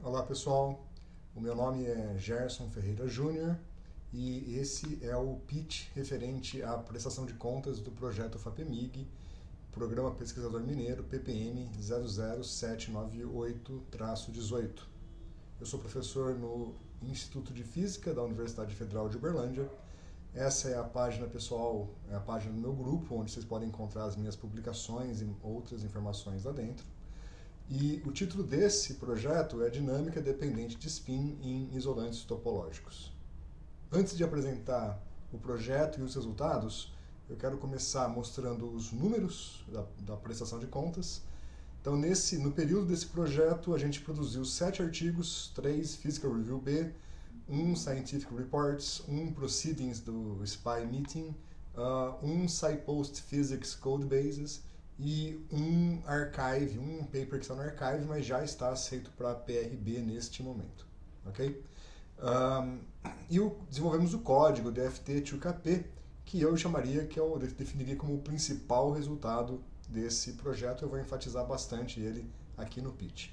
Olá pessoal, o meu nome é Gerson Ferreira Júnior e esse é o pitch referente à prestação de contas do projeto FAPEMIG, Programa Pesquisador Mineiro PPM 00798-18. Eu sou professor no Instituto de Física da Universidade Federal de Uberlândia. Essa é a página pessoal, é a página do meu grupo, onde vocês podem encontrar as minhas publicações e outras informações lá dentro. E o título desse projeto é Dinâmica Dependente de Spin em Isolantes Topológicos. Antes de apresentar o projeto e os resultados, eu quero começar mostrando os números da prestação de contas. Então, no período desse projeto, a gente produziu 7 artigos, 3 Physical Review B, 1 Scientific Reports, 1 Proceedings do SPI Meeting, 1 SciPost Physics Codebases, e um archive, um paper que está no archive, mas já está aceito para PRB neste momento, ok? Desenvolvemos o código DFT2KP, que eu chamaria, que eu definiria como o principal resultado desse projeto. Eu vou enfatizar bastante ele aqui no pitch.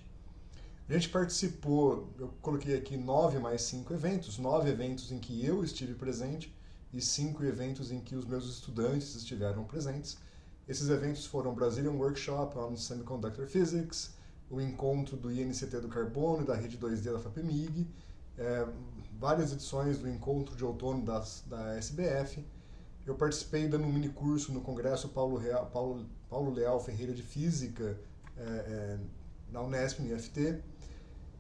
A gente participou, eu coloquei aqui 9 mais 5 eventos, 9 eventos em que eu estive presente e 5 eventos em que os meus estudantes estiveram presentes. Esses eventos foram o Brazilian Workshop on Semiconductor Physics, o encontro do INCT do Carbono e da Rede 2D da FAPEMIG, várias edições do encontro de outono da SBF. Eu participei dando um mini curso no Congresso Paulo Leal Ferreira de Física, na Unesp, no IFT.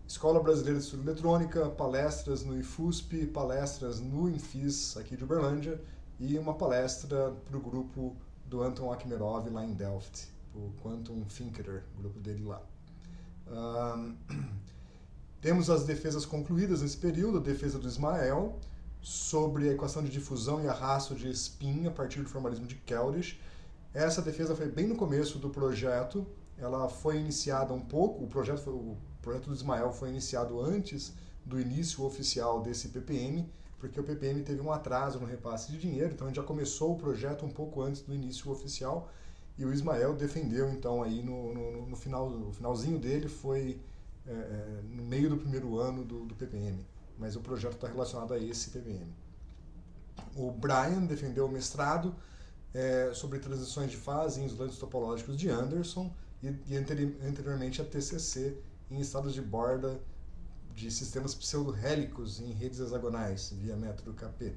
Escola Brasileira de Estudo Eletrônica, palestras no IFUSP, palestras no Infis, aqui de Uberlândia, e uma palestra para o grupo do Anton Akhmerov lá em Delft, o Quantum Thinker, o grupo dele lá. Temos as defesas concluídas nesse período, a defesa do Ismael, sobre a equação de difusão e arrasto de spin a partir do formalismo de Keldysh. Essa defesa foi bem no começo do projeto, ela foi iniciada um pouco, o projeto do Ismael foi iniciado antes do início oficial desse PPM, porque o PPM teve um atraso no repasse de dinheiro, então a gente já começou o projeto um pouco antes do início oficial, e o Ismael defendeu, então, aí no finalzinho dele, foi no meio do primeiro ano do PPM, mas o projeto está relacionado a esse PPM. O Brian defendeu o mestrado sobre transições de fase em isolantes topológicos de Anderson, e anteriormente a TCC em estados de borda de sistemas pseudo-hélicos em redes hexagonais, via método KP.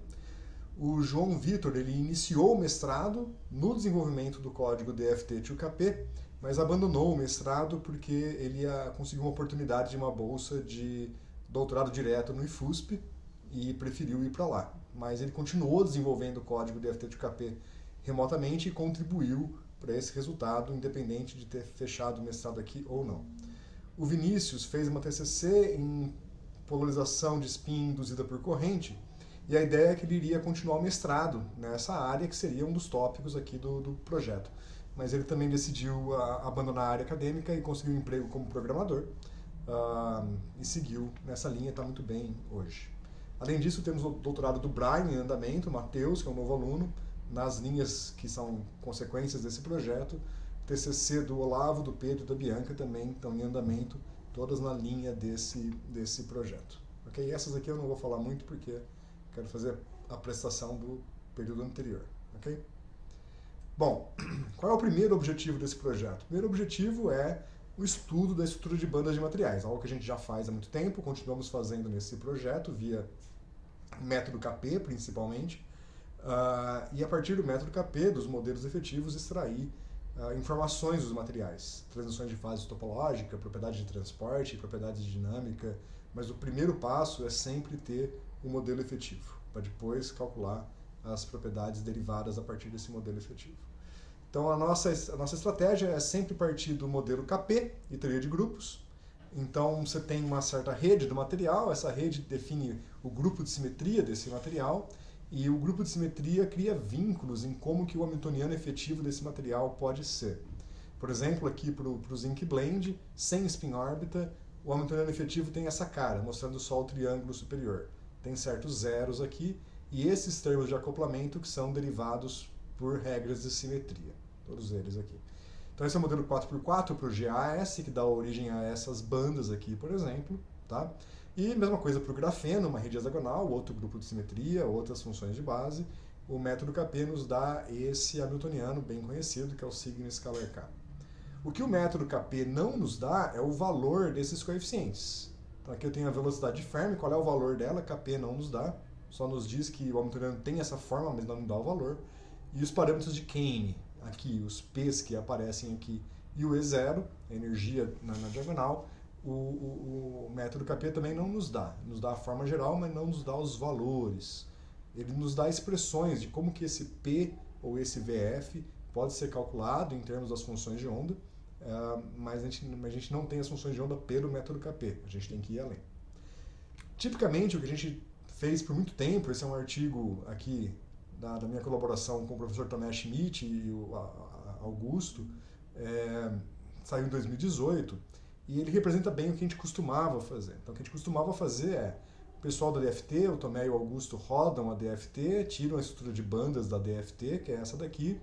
O João Vitor, ele iniciou o mestrado no desenvolvimento do código DFT2KP, mas abandonou o mestrado porque ele conseguiu uma oportunidade de uma bolsa de doutorado direto no IFUSP e preferiu ir para lá. Mas ele continuou desenvolvendo o código DFT2KP remotamente e contribuiu para esse resultado, independente de ter fechado o mestrado aqui ou não. O Vinícius fez uma TCC em polarização de spin induzida por corrente, e a ideia é que ele iria continuar o mestrado nessa área, que seria um dos tópicos aqui do projeto. Mas ele também decidiu abandonar a área acadêmica e conseguiu um emprego como programador, e seguiu nessa linha, está muito bem hoje. Além disso, temos o doutorado do Brian em andamento, o Matheus, que é um novo aluno, nas linhas que são consequências desse projeto. TCC do Olavo, do Pedro e da Bianca também estão em andamento, todas na linha desse projeto. Okay? Essas aqui eu não vou falar muito porque quero fazer a prestação do período anterior. Okay? Bom, qual é o primeiro objetivo desse projeto? O primeiro objetivo é o estudo da estrutura de bandas de materiais, algo que a gente já faz há muito tempo, continuamos fazendo nesse projeto via método KP principalmente, e a partir do método KP, dos modelos efetivos, extrair informações dos materiais, transições de fase topológica, propriedade de transporte, propriedade de dinâmica, mas o primeiro passo é sempre ter o modelo efetivo, para depois calcular as propriedades derivadas a partir desse modelo efetivo. Então a nossa estratégia é sempre partir do modelo KP e teoria de grupos. Então você tem uma certa rede do material, essa rede define o grupo de simetria desse material, e o grupo de simetria cria vínculos em como que o hamiltoniano efetivo desse material pode ser. Por exemplo, aqui para o Zinc Blend, sem spin órbita, o hamiltoniano efetivo tem essa cara, mostrando só o triângulo superior. Tem certos zeros aqui, e esses termos de acoplamento que são derivados por regras de simetria. Todos eles aqui. Então esse é o modelo 4x4 para o GAS, que dá origem a essas bandas aqui, por exemplo. tá? E mesma coisa para o grafeno, uma rede hexagonal, outro grupo de simetria, outras funções de base. O método KP nos dá esse hamiltoniano bem conhecido, que é o signo escalar K. O que o método KP não nos dá é o valor desses coeficientes. Então aqui eu tenho a velocidade de Fermi, qual é o valor dela? KP não nos dá, só nos diz que o hamiltoniano tem essa forma, mas não nos dá o valor. E os parâmetros de Kane, aqui, os P's que aparecem aqui, e o E0, a energia na diagonal, o método KP também não nos dá a forma geral, mas não nos dá os valores. Ele nos dá expressões de como que esse P ou esse VF pode ser calculado em termos das funções de onda, mas a gente não tem as funções de onda pelo método KP, a gente tem que ir além. Tipicamente, o que a gente fez por muito tempo, esse é um artigo aqui da minha colaboração com o professor Tomé Schmidt e o Augusto, saiu em 2018, e ele representa bem o que a gente costumava fazer. Então, o que a gente costumava fazer é, o pessoal da DFT, o Tomé e o Augusto rodam a DFT, tiram a estrutura de bandas da DFT, que é essa daqui,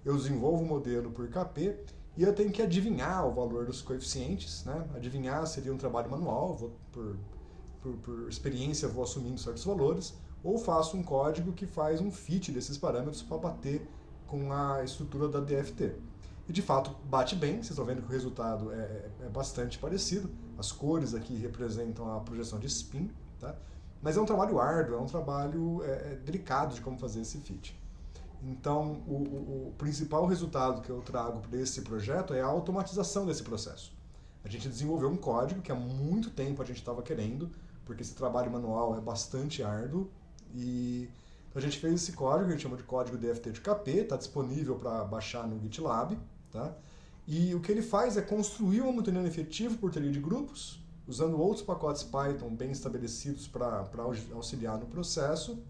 eu desenvolvo o modelo por KP, e eu tenho que adivinhar o valor dos coeficientes, né? Adivinhar seria um trabalho manual, por experiência vou assumindo certos valores, ou faço um código que faz um fit desses parâmetros para bater com a estrutura da DFT. E de fato bate bem, vocês estão vendo que o resultado é bastante parecido, as cores aqui representam a projeção de spin, tá? Mas é um trabalho árduo, é um trabalho delicado de como fazer esse fit. Então, o principal resultado que eu trago para esse projeto é a automatização desse processo. A gente desenvolveu um código que há muito tempo a gente estava querendo, porque esse trabalho manual é bastante árduo, e então a gente fez esse código, que a gente chama de código DFT de KP, está disponível para baixar no GitLab, tá? E o que ele faz é construir um hamiltoniano efetivo por teoria de grupos, usando outros pacotes Python bem estabelecidos para auxiliar no processo,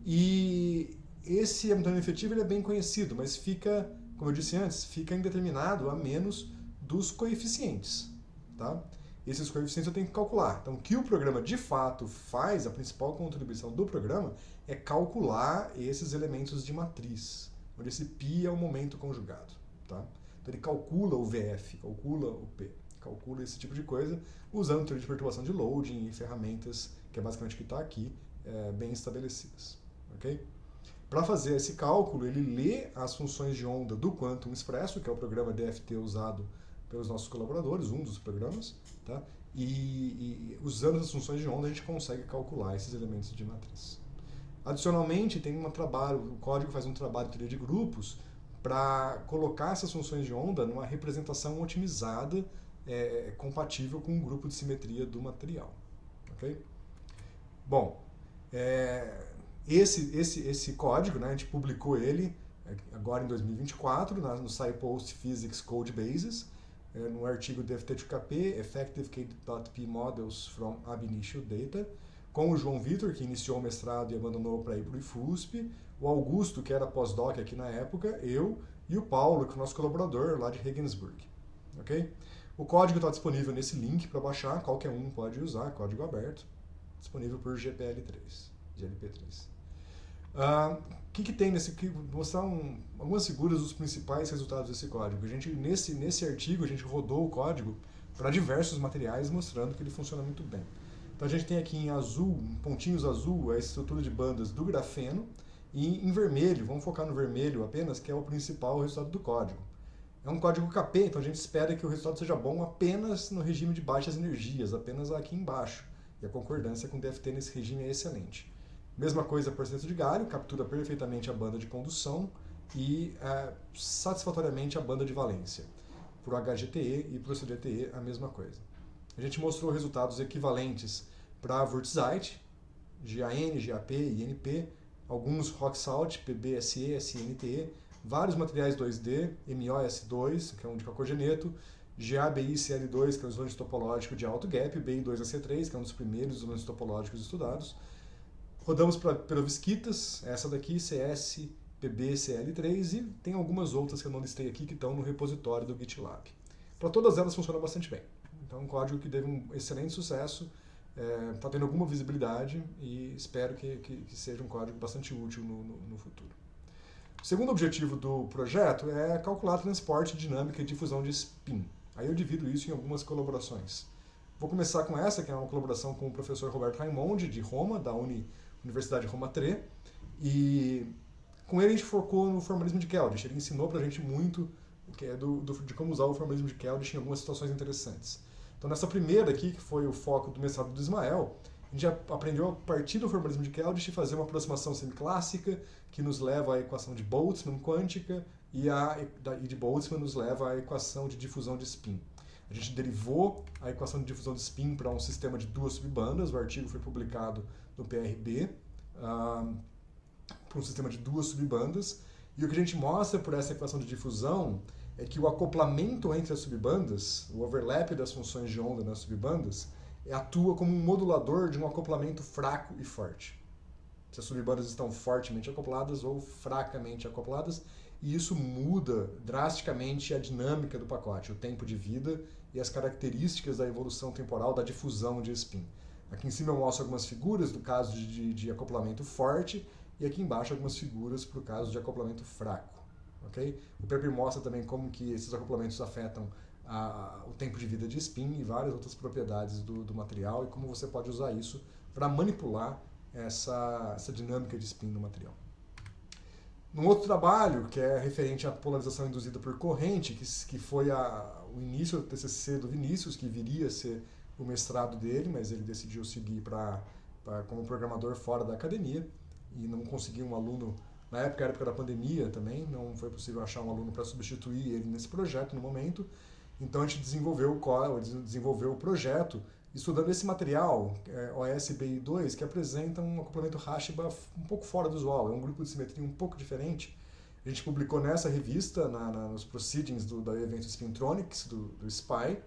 e esse hamiltoniano efetivo ele é bem conhecido, mas fica, como eu disse antes, fica indeterminado a menos dos coeficientes, tá? Esses coeficientes eu tenho que calcular. Então, o que o programa de fato faz, a principal contribuição do programa, é calcular esses elementos de matriz, onde esse π é o momento conjugado, tá? Então, ele calcula o VF, calcula o P, calcula esse tipo de coisa, usando teoria de perturbação de loading e ferramentas, que é basicamente o que está aqui, bem estabelecidas, ok? Para fazer esse cálculo, ele lê as funções de onda do Quantum Expresso, que é o programa DFT usado pelos nossos colaboradores, um dos programas, tá? E usando as funções de onda a gente consegue calcular esses elementos de matriz. Adicionalmente, tem o código faz um trabalho de teoria de grupos para colocar essas funções de onda numa representação otimizada, compatível com o grupo de simetria do material. Okay? Bom, esse código, né, a gente publicou ele agora em 2024 no SciPost Physics Code Bases, no artigo DFT2KP, Effective K.P Models from Ab Initio Data, com o João Vitor, que iniciou o mestrado e abandonou para ir para o IFUSP, o Augusto, que era pós-doc aqui na época, eu, e o Paulo, que é o nosso colaborador lá de Regensburg. Okay? O código está disponível nesse link para baixar, qualquer um pode usar, código aberto, disponível por GPL3, GLP3. O que tem nesse? Vou mostrar algumas figuras dos principais resultados desse código. Nesse artigo, a gente rodou o código para diversos materiais, mostrando que ele funciona muito bem. Então a gente tem aqui em azul, em pontinhos azul, a estrutura de bandas do grafeno, e em vermelho, vamos focar no vermelho apenas, que é o principal resultado do código. É um código KP, então a gente espera que o resultado seja bom apenas no regime de baixas energias, apenas aqui embaixo. E a concordância com DFT nesse regime é excelente. Mesma coisa por cento de galho, captura perfeitamente a banda de condução e satisfatoriamente a banda de valência. Por HGTE e por CDTE, a mesma coisa. A gente mostrou resultados equivalentes para Wurtzite, GAN, GAP e NP, alguns rock salt, PB, SE, SNTE, vários materiais 2D, MOS2, que é um de calcogeneto, GABI, CL2, que é um isolante topológico de alto gap, BI2AC3, que é um dos primeiros isolantes topológicos estudados. Rodamos para perovskitas, essa daqui, CS, PB, CL3, e tem algumas outras que eu não listei aqui que estão no repositório do GitLab. Para todas elas funciona bastante bem. Então é um código que teve um excelente sucesso, está tendo alguma visibilidade e espero que seja um código bastante útil no futuro. O segundo objetivo do projeto é calcular transporte, dinâmica e difusão de spin. Aí eu divido isso em algumas colaborações. Vou começar com essa, que é uma colaboração com o professor Roberto Raimondi, de Roma, da Universidade Roma III, e com ele a gente focou no formalismo de Keldysh. Ele ensinou pra gente muito que é de como usar o formalismo de Keldysh em algumas situações interessantes. Então, nessa primeira aqui, que foi o foco do mestrado do Ismael, a gente já aprendeu a partir do formalismo de Keldysh fazer uma aproximação semiclássica que nos leva à equação de Boltzmann quântica e de Boltzmann nos leva à equação de difusão de spin. A gente derivou a equação de difusão de spin para um sistema de duas subbandas. O artigo foi publicado no PRB para um sistema de duas subbandas. E o que a gente mostra por essa equação de difusão é que o acoplamento entre as subbandas, o overlap das funções de onda nas subbandas, atua como um modulador de um acoplamento fraco e forte. Se as subbandas estão fortemente acopladas ou fracamente acopladas, e isso muda drasticamente a dinâmica do pacote, o tempo de vida e as características da evolução temporal da difusão de spin. Aqui em cima eu mostro algumas figuras do caso de acoplamento forte e aqui embaixo algumas figuras para o caso de acoplamento fraco. Okay? O paper mostra também como que esses acoplamentos afetam o tempo de vida de spin e várias outras propriedades do material e como você pode usar isso para manipular essa dinâmica de spin no material. Num outro trabalho, que é referente à polarização induzida por corrente, que foi o início do TCC do Vinícius, que viria a ser o mestrado dele, mas ele decidiu seguir como programador fora da academia e não conseguiu um aluno. Na época, era época da pandemia também, não foi possível achar um aluno para substituir ele nesse projeto no momento. Então a gente desenvolveu o projeto estudando esse material, OSBI2, que apresenta um acoplamento Hashiba um pouco fora do usual, é um grupo de simetria um pouco diferente. A gente publicou nessa revista, nos proceedings do evento Spintronics, do SPY,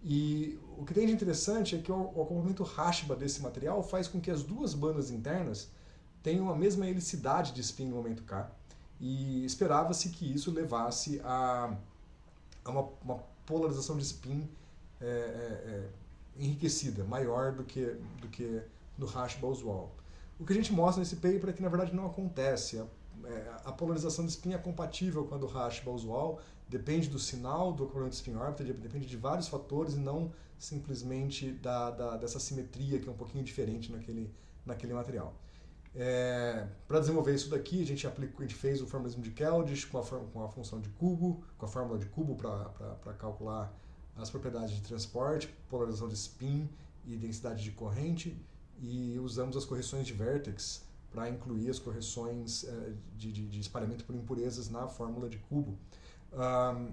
e o que tem de interessante é que o acoplamento Hashiba desse material faz com que as duas bandas internas tenham a mesma helicidade de spin no momento K, e esperava-se que isso levasse a uma polarização de spin enriquecida, maior do que no Hashiba usual. O que a gente mostra nesse paper é que na verdade não acontece. A polarização de spin é compatível com a do Hashiba usual, depende do sinal do acoplamento de spin órbita, depende de vários fatores e não simplesmente dessa simetria que é um pouquinho diferente naquele material. Para desenvolver isso daqui, a gente fez o formalismo de Keldysh com a função de cubo, com a fórmula de cubo para calcular as propriedades de transporte, polarização de spin e densidade de corrente, e usamos as correções de vértex para incluir as correções de espalhamento por impurezas na fórmula de cubo.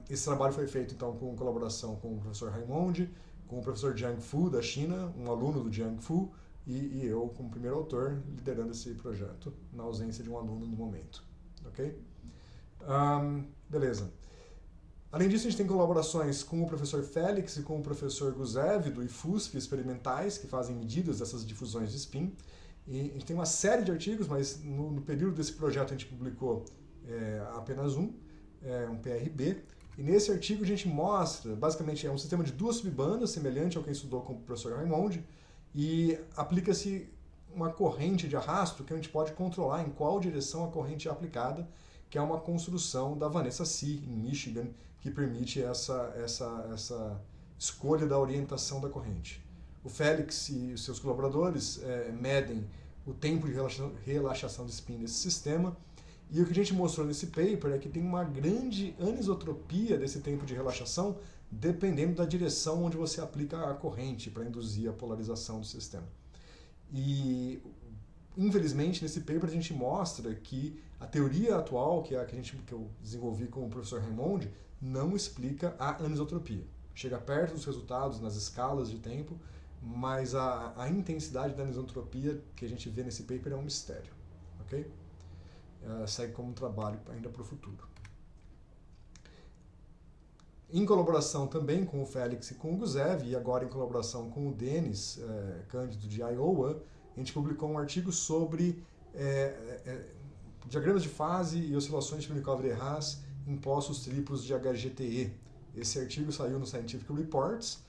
Esse trabalho foi feito então com colaboração com o professor Raimondi, com o professor Jiang Fu da China, um aluno do Jiang Fu, e eu como primeiro autor liderando esse projeto, na ausência de um aluno no momento. Ok? Beleza. Além disso, a gente tem colaborações com o professor Félix e com o professor Guzev, do IFUSP Experimentais, que fazem medidas dessas difusões de spin. E a gente tem uma série de artigos, mas no período desse projeto a gente publicou apenas um PRB. E nesse artigo a gente mostra, basicamente, é um sistema de duas subbandas, semelhante ao que estudou com o professor Raimondi, e aplica-se uma corrente de arrasto que a gente pode controlar em qual direção a corrente é aplicada, que é uma construção da Vanessa Si, em Michigan, que permite essa escolha da orientação da corrente. O Félix e os seus colaboradores medem o tempo de relaxação de spin desse sistema, e o que a gente mostrou nesse paper é que tem uma grande anisotropia desse tempo de relaxação dependendo da direção onde você aplica a corrente para induzir a polarização do sistema. E, infelizmente, nesse paper a gente mostra que a teoria atual, que eu desenvolvi com o professor Raimondi, não explica a anisotropia. Chega perto dos resultados nas escalas de tempo, mas a intensidade da anisotropia que a gente vê nesse paper é um mistério. Okay? Segue como um trabalho ainda para o futuro. Em colaboração também com o Félix e com o Guzev, e agora em colaboração com o Denis Cândido de Iowa, a gente publicou um artigo sobre diagramas de fase e oscilações de Cherenkov-de em poços triplos de HGTE. Esse artigo saiu no Scientific Reports.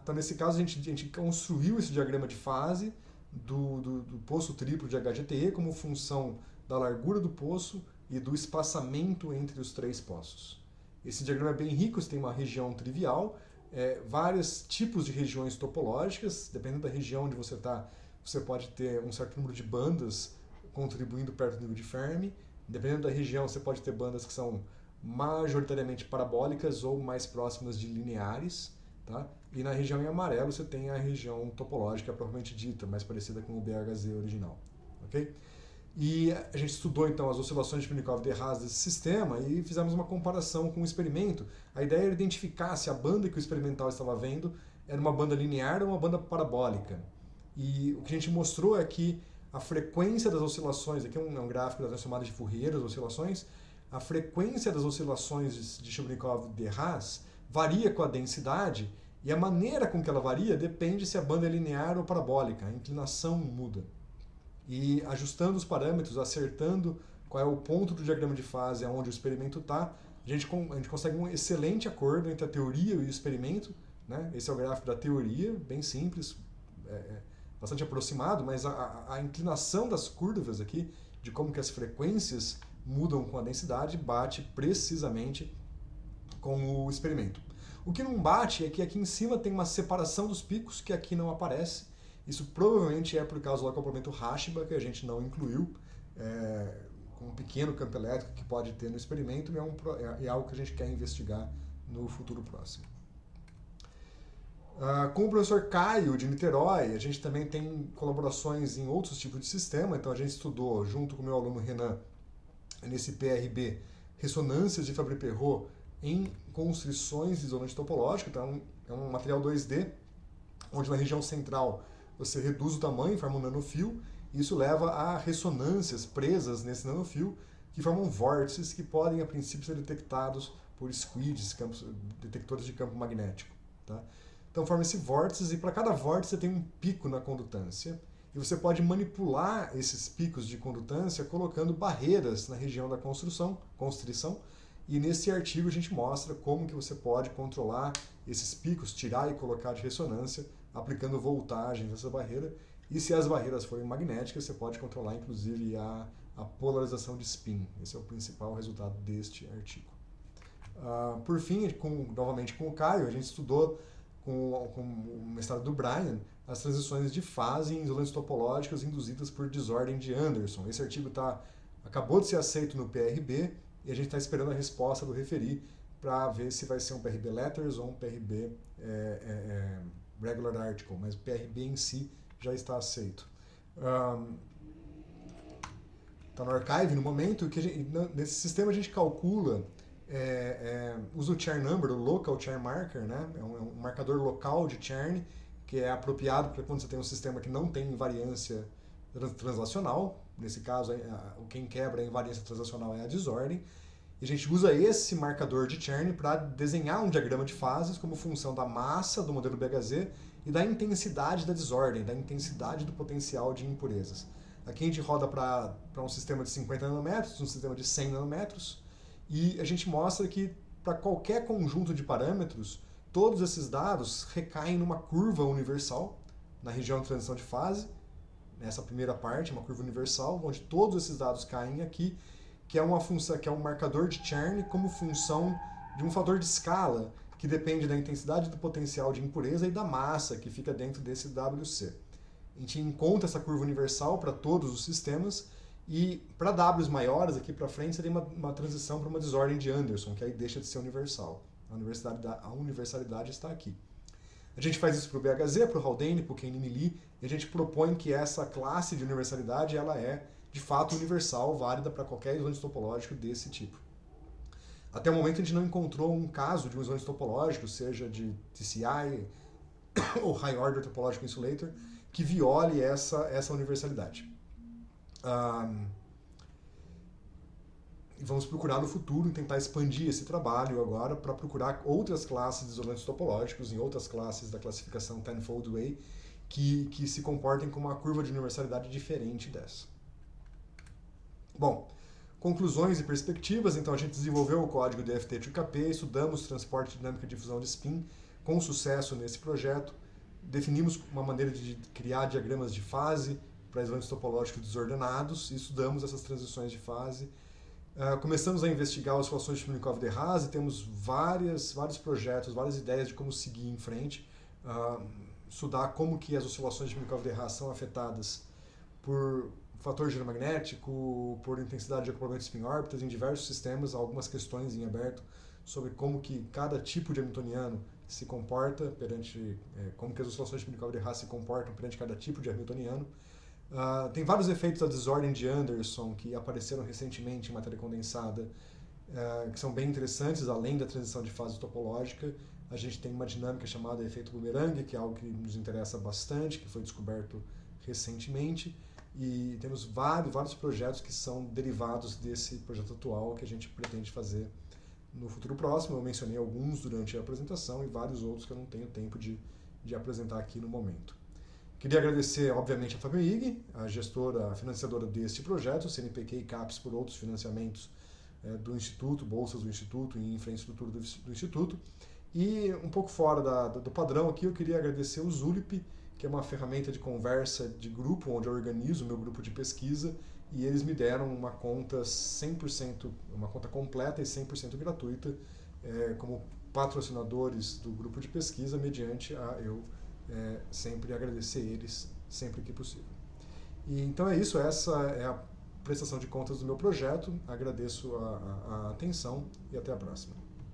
Então, nesse caso, a gente construiu esse diagrama de fase do poço triplo de HGTE como função da largura do poço e do espaçamento entre os três poços. Esse diagrama é bem rico, você tem uma região trivial, vários tipos de regiões topológicas. Dependendo da região onde você está, você pode ter um certo número de bandas contribuindo perto do nível de Fermi. Dependendo da região, você pode ter bandas que são majoritariamente parabólicas ou mais próximas de lineares. Tá? E na região em amarelo você tem a região topológica propriamente dita, mais parecida com o BHZ original. Okay? E a gente estudou então as oscilações de Cherenkov de Haas desse sistema e fizemos uma comparação com o experimento. A ideia era identificar se a banda que o experimental estava vendo era uma banda linear ou uma banda parabólica. E o que a gente mostrou é que a frequência das oscilações, aqui é um gráfico das chamadas de Fourier, as oscilações, a frequência das oscilações de Cherenkov de Haas varia com a densidade e a maneira com que ela varia depende se a banda é linear ou parabólica, a inclinação muda. E ajustando os parâmetros, acertando qual é o ponto do diagrama de fase onde o experimento está, a gente consegue um excelente acordo entre a teoria e o experimento. Né? Esse é o gráfico da teoria, bem simples, bastante aproximado, mas a inclinação das curvas aqui, de como que as frequências mudam com a densidade, bate precisamente com o experimento. O que não bate é que aqui em cima tem uma separação dos picos que aqui não aparece. Isso provavelmente é por causa do acoplamento Hashiba, que a gente não incluiu, com um pequeno campo elétrico que pode ter no experimento, e é algo que a gente quer investigar no futuro próximo. Com o professor Caio, de Niterói, a gente também tem colaborações em outros tipos de sistema, então a gente estudou, junto com o meu aluno Renan, nesse PRB, ressonâncias de Fabry-Perot em constrições de isolante topológico. Então é um material 2D, onde na região central você reduz o tamanho, forma um nanofio, e isso leva a ressonâncias presas nesse nanofio, que formam vórtices que podem, a princípio, ser detectados por SQUIDs, detectores de campo magnético. Tá? Então forma esse vórtice, e para cada vórtice você tem um pico na condutância, e você pode manipular esses picos de condutância colocando barreiras na região da constrição, e nesse artigo a gente mostra como que você pode controlar esses picos, tirar e colocar de ressonância, aplicando voltagem nessa barreira, e se as barreiras forem magnéticas, você pode controlar inclusive a polarização de spin. Esse é o principal resultado deste artigo. Por fim, novamente com o Caio, a gente estudou com o mestrado do Brian as transições de fase em isolantes topológicos induzidas por desordem de Anderson. Esse artigo acabou de ser aceito no PRB e a gente está esperando a resposta do referi para ver se vai ser um PRB Letters ou um PRB Regular Article, mas o PRB em si já está aceito. Está no archive no momento que nesse sistema a gente calcula, usa o Chern Number, o Local Chern Marker, né? É um marcador local de Chern, que é apropriado para quando você tem um sistema que não tem invariância translacional. Nesse caso, quem quebra a invariância translacional é a desordem. E a gente usa esse marcador de Chern para desenhar um diagrama de fases como função da massa do modelo BHZ e da intensidade da desordem, da intensidade do potencial de impurezas. Aqui a gente roda para um sistema de 50 nanômetros, um sistema de 100 nanômetros, e a gente mostra que para qualquer conjunto de parâmetros, todos esses dados recaem numa curva universal, na região de transição de fase, nessa primeira parte, uma curva universal, onde todos esses dados caem aqui, que é uma função, que é um marcador de Chern como função de um fator de escala que depende da intensidade do potencial de impureza e da massa que fica dentro desse WC. A gente encontra essa curva universal para todos os sistemas e para Ws maiores, aqui para frente, você tem uma transição para uma desordem de Anderson, que aí deixa de ser universal. A universalidade está aqui. A gente faz isso para o BHZ, para o Haldane, para o Kenny-Mealy, e a gente propõe que essa classe de universalidade ela é, de fato, universal, válida para qualquer isolante topológico desse tipo. Até o momento a gente não encontrou um caso de um isolante topológico, seja de TCI ou High Order Topological Insulator, que viole essa universalidade. E vamos procurar no futuro tentar expandir esse trabalho agora para procurar outras classes de isolantes topológicos em outras classes da classificação Tenfold Way que se comportem com uma curva de universalidade diferente dessa. Bom, conclusões e perspectivas. Então a gente desenvolveu o código DFT-TKP, estudamos transporte dinâmico de difusão de spin com sucesso nesse projeto, definimos uma maneira de criar diagramas de fase para isolantes topológicos desordenados e estudamos essas transições de fase. Começamos a investigar oscilações de Cherenkov de Haas e temos vários projetos, várias ideias de como seguir em frente, estudar como que as oscilações de Cherenkov de Haas são afetadas por fator geomagnético, por intensidade de acoplamento de spin-órbitas em diversos sistemas, algumas questões em aberto sobre como que cada tipo de hamiltoniano se comporta perante, como que as oscilações de Cherenkov de Haas se comportam perante cada tipo de hamiltoniano. Tem vários efeitos da desordem de Anderson que apareceram recentemente em matéria condensada, que são bem interessantes, além da transição de fase topológica. A gente tem uma dinâmica chamada efeito boomerang, que é algo que nos interessa bastante, que foi descoberto recentemente. E temos vários projetos que são derivados desse projeto atual que a gente pretende fazer no futuro próximo. Eu mencionei alguns durante a apresentação e vários outros que eu não tenho tempo de apresentar aqui no momento. Queria agradecer, obviamente, a FABEMIG, a gestora, a financiadora deste projeto, CNPq e CAPES por outros financiamentos do Instituto, bolsas do Instituto e infraestrutura do Instituto. E um pouco fora do padrão aqui, eu queria agradecer o Zulip, que é uma ferramenta de conversa de grupo, onde eu organizo o meu grupo de pesquisa, e eles me deram uma conta 100%, uma conta completa e 100% gratuita, como patrocinadores do grupo de pesquisa, mediante eu sempre agradecer eles, sempre que possível. E então é isso, essa é a prestação de contas do meu projeto, agradeço a atenção e até a próxima.